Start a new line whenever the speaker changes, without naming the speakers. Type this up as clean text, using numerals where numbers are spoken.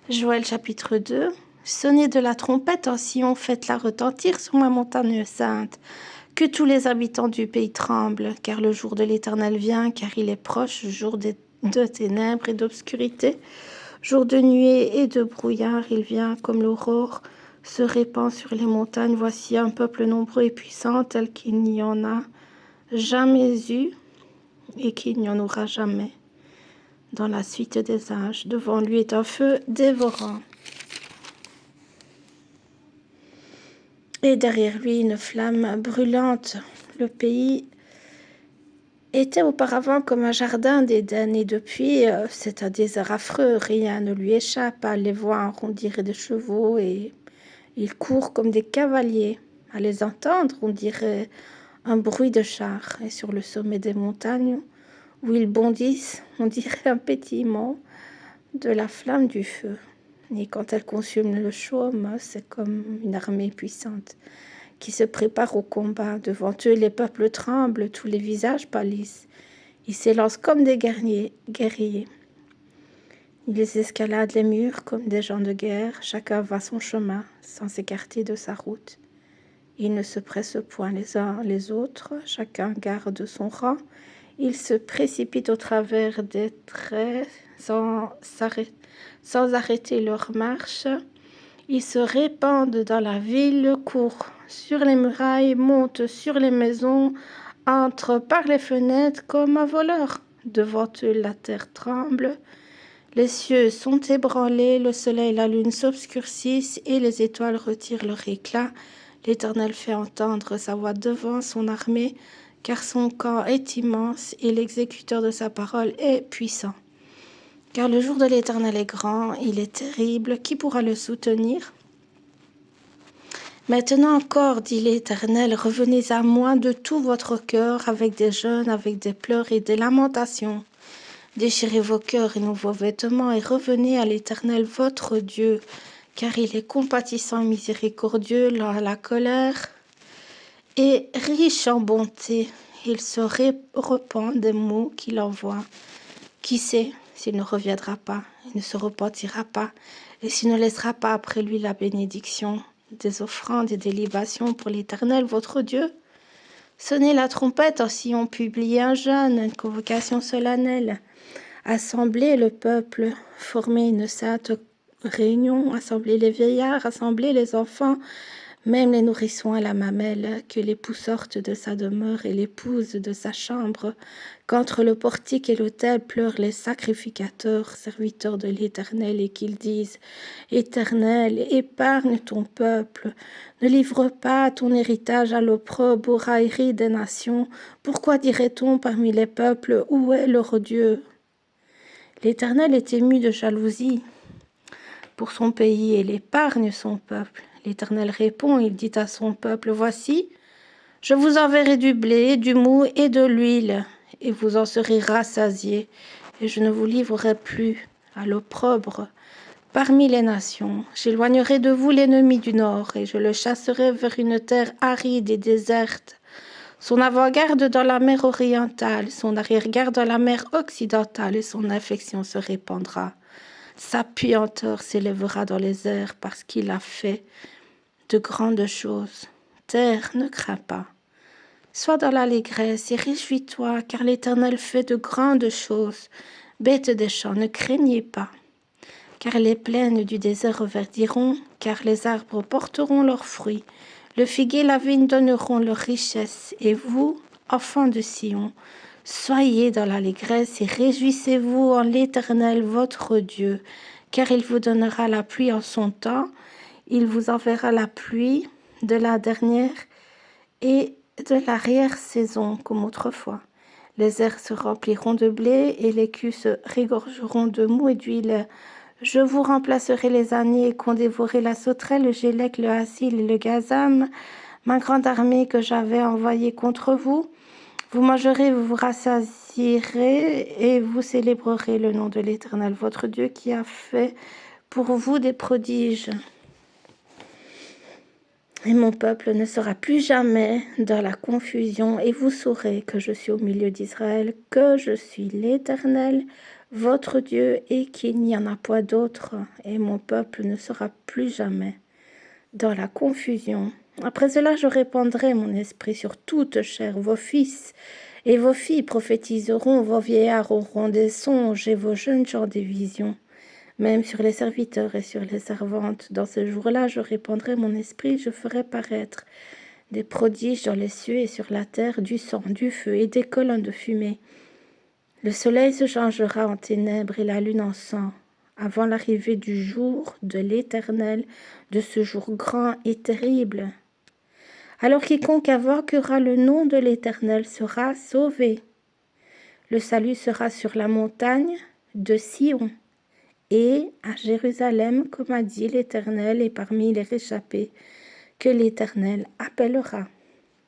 Joël chapitre 2. Sonnez de la trompette en Sion, faites-la retentir sur ma montagne sainte. Que tous les habitants du pays tremblent, car le jour de l'Éternel vient, car il est proche, jour de ténèbres et d'obscurité, jour de nuée et de brouillard, il vient comme l'aurore, se répand sur les montagnes. Voici un peuple nombreux et puissant, tel qu'il n'y en a jamais eu et qu'il n'y en aura jamais. Dans la suite des âges, devant lui est un feu dévorant. Et derrière lui, une flamme brûlante. Le pays était auparavant comme un jardin d'Éden, et depuis, c'est un désert affreux. Rien ne lui échappe. À les voir, on dirait des chevaux, et ils courent comme des cavaliers. À les entendre, on dirait un bruit de chars. Et sur le sommet des montagnes, où ils bondissent, on dirait un pétillement de la flamme du feu. Et quand elle consume le chaume, c'est comme une armée puissante qui se prépare au combat. Devant eux, les peuples tremblent, tous les visages pâlissent. Ils s'élancent comme des guerriers. Ils escaladent les murs comme des gens de guerre. Chacun va son chemin, sans s'écarter de sa route. Ils ne se pressent point les uns les autres. Chacun garde son rang. Ils se précipitent au travers des traits sans arrêter leur marche. Ils se répandent dans la ville, courent sur les murailles, montent sur les maisons, entrent par les fenêtres comme un voleur. Devant eux, la terre tremble. Les cieux sont ébranlés, le soleil et la lune s'obscurcissent et les étoiles retirent leur éclat. L'Éternel fait entendre sa voix devant son armée, car son camp est immense et l'exécuteur de sa parole est puissant. Car le jour de l'Éternel est grand, il est terrible, qui pourra le soutenir? Maintenant encore, dit l'Éternel, revenez à moi de tout votre cœur, avec des jeûnes, avec des pleurs et des lamentations. Déchirez vos cœurs et vos vêtements et revenez à l'Éternel votre Dieu, car il est compatissant et miséricordieux, lent à la colère et riche en bonté. Il se repent des mots qu'il envoie. Qui sait s'il ne reviendra pas, il ne se repentira pas, et s'il ne laissera pas après lui la bénédiction des offrandes et des libations pour l'Éternel votre Dieu? Sonnez la trompette en Sion, publiez un jeûne, une convocation solennelle. Assemblez le peuple, formez une sainte réunion, assemblez les vieillards, assemblez les enfants, même les nourrissons à la mamelle, que l'époux sorte de sa demeure et l'épouse de sa chambre, qu'entre le portique et l'autel pleurent les sacrificateurs, serviteurs de l'Éternel, et qu'ils disent « Éternel, épargne ton peuple, ne livre pas ton héritage à l'opprobre, aux railleries des nations. Pourquoi dirait-on parmi les peuples, où est leur Dieu ?» L'Éternel est ému de jalousie pour son pays et l'épargne son peuple. L'Éternel répond, il dit à son peuple, « Voici, je vous enverrai du blé, du mou et de l'huile, et vous en serez rassasiés, et je ne vous livrerai plus à l'opprobre parmi les nations. J'éloignerai de vous l'ennemi du nord, et je le chasserai vers une terre aride et déserte, son avant-garde dans la mer orientale, son arrière-garde dans la mer occidentale, et son affection se répandra. Sa puanteur s'élèvera dans les airs parce qu'il a fait de grandes choses. Terre, ne crains pas. Sois dans l'allégresse et réjouis-toi, car l'Éternel fait de grandes choses. Bêtes des champs, ne craignez pas. Car les plaines du désert reverdiront, car les arbres porteront leurs fruits. Le figuier et la vigne donneront leur richesse, et vous, enfants de Sion, soyez dans l'allégresse et réjouissez-vous en l'Éternel votre Dieu, car il vous donnera la pluie en son temps, il vous enverra la pluie de la dernière et de l'arrière-saison comme autrefois. Les airs se rempliront de blé et les culs se régorgeront de mou et d'huile. Je vous remplacerai les années qu'ont dévoré la sauterelle, le gélec, le hassil et le gazam, ma grande armée que j'avais envoyée contre vous. Vous mangerez, vous vous rassasierez et vous célébrerez le nom de l'Éternel, votre Dieu, qui a fait pour vous des prodiges. Et mon peuple ne sera plus jamais dans la confusion, et vous saurez que je suis au milieu d'Israël, que je suis l'Éternel, votre Dieu, et qu'il n'y en a point d'autre, et mon peuple ne sera plus jamais dans la confusion. Après cela, je répandrai mon esprit sur toute chair. Vos fils et vos filles prophétiseront, vos vieillards auront des songes, et vos jeunes gens des visions. Même sur les serviteurs et sur les servantes. Dans ce jour-là, je répandrai mon esprit, je ferai paraître des prodiges dans les cieux et sur la terre, du sang, du feu et des colonnes de fumée. Le soleil se changera en ténèbres et la lune en sang, avant l'arrivée du jour de l'Éternel, de ce jour grand et terrible. Alors quiconque invoquera le nom de l'Éternel sera sauvé. Le salut sera sur la montagne de Sion et à Jérusalem, comme a dit l'Éternel, et parmi les réchappés que l'Éternel appellera.